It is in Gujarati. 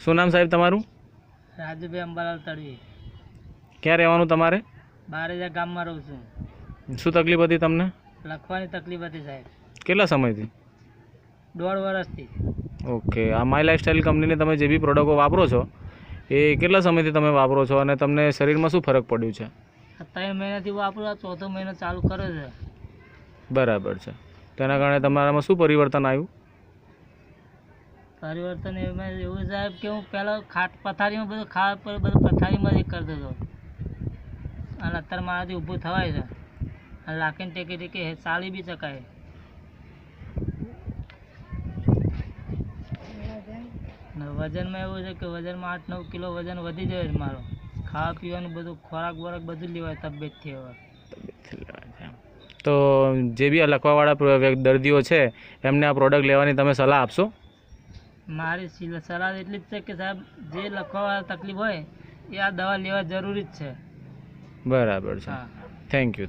શું નામ સાહેબ તમારું? રાજુભાઈ અંબાલાલ તળવી. ક્યાં રહેવાનું તમારે? બારેજા ગામમાં રહું છું. શું તકલીફ હતી તમને? લખવાની તકલીફ હતી સાહેબ. કેટલા સમયથી? 1.5 વર્ષથી. ઓકે. આ માય લાઇફસ્ટાઈલ કંપનીની તમે જે બી પ્રોડક્ટો વાપરો છો એ કેટલા સમયથી તમે વાપરો છો અને તમને શરીરમાં શું ફરક પડ્યું છે? 3 મહિનાથી વાપરું, આ 4થો મહિનો ચાલુ કર્યો છે. બરાબર છે. તેના કારણે તમારામાં શું પરિવર્તન આવ્યું? પરિવર્તન એમાં એવું સાહેબ કે હું પહેલાં પથારીમાં બધું બધું પથારીમાં જ કરતો હતો, અને અત્યારે મારાથી ઊભું થવાય છે, અને લાખીને ટેકે ટેકે ચાલી બી શકાય. વજનમાં એવું છે કે વજનમાં 8-9 કિલો વજન વધી જાય છે મારો. ખાવા પીવાનું બધું ખોરાક બોરાક બધું લેવાય તબિયતથી. હવે તો જે બી આ લખવાવાળા દર્દીઓ છે એમને આ પ્રોડક્ટ લેવાની તમે સલાહ આપશો? મારી સલાહ એટલી જ છે કે સાહેબ, જે લખવાવાળા તકલીફ હોય એ આ દવા લેવા જરૂરી જ છે. બરાબર છે. હા. Thank you.